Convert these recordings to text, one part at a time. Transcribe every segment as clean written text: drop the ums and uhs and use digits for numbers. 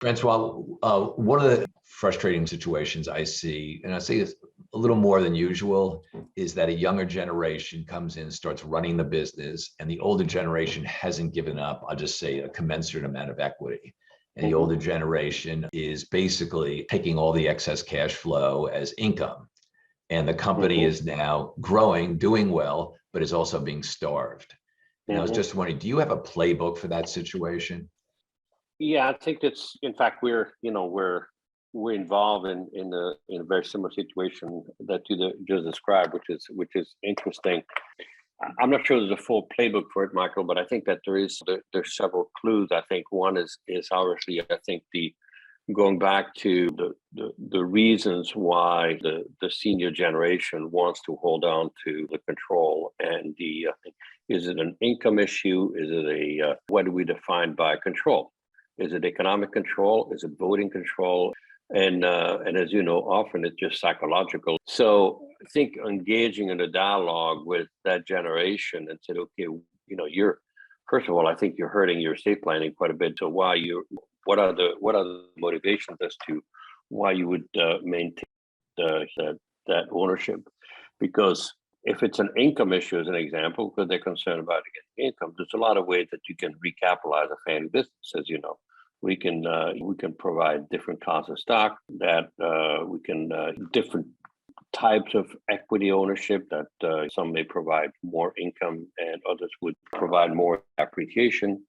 Francois, one of the frustrating situations I see, and I see this a little more than usual, is that a younger generation comes in, starts running the business, and the older generation hasn't given up, I'll just say, a commensurate amount of equity. And the older generation is basically taking all the excess cash flow as income. And the company is now growing, doing well, but is also being starved. And I was just wondering, do you have a playbook for that situation? Yeah, I think that's, in fact, we're involved in a very similar situation that you just described, which is interesting. I'm not sure there's a full playbook for it, Michael, but I think that there's several clues. I think one is obviously, I think, the going back to the reasons why the senior generation wants to hold on to the control, and is it an income issue? Is it what do we define by control? Is it economic control? Is it voting control? And as you know, often it's just psychological. So I think engaging in a dialogue with that generation and said, okay, you're, first of all, I think you're hurting your estate planning quite a bit. So what are the motivations as to why you would maintain that ownership? Because if it's an income issue, as an example, because they're concerned about getting income, there's a lot of ways that you can recapitalize a family business, as you know. We can provide different kinds of stock that we can different types of equity ownership that some may provide more income and others would provide more appreciation.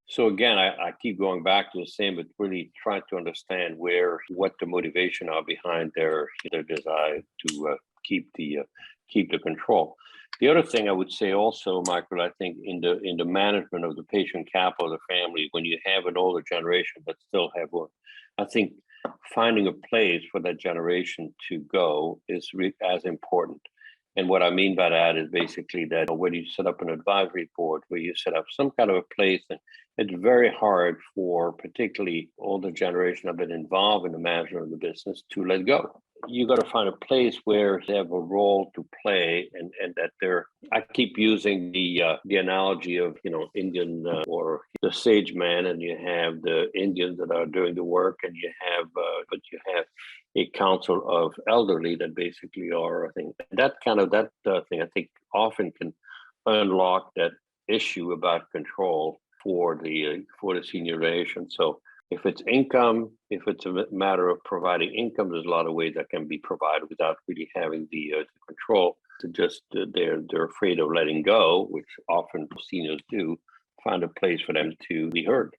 So again, I keep going back to the same, but really trying to understand what the motivation are behind their desire to keep the control. The other thing I would say also, Michael, I think in the management of the patient capital of the family, when you have an older generation that still have one, I think finding a place for that generation to go is as important. And what I mean by that is basically that when you set up an advisory board, where you set up some kind of a place, and it's very hard for particularly older generation that have been involved in the management of the business to let go. You got to find a place where they have a role to play, and that I keep using the analogy of Indian or the sage man, and you have the Indians that are doing the work, and you have a council of elderly that basically are, I think, that thing I think often can unlock that issue about control for the senior generation. So if it's income, if it's a matter of providing income, there's a lot of ways that can be provided without really having the control. To just they're afraid of letting go, which often seniors do. Find a place for them to be heard.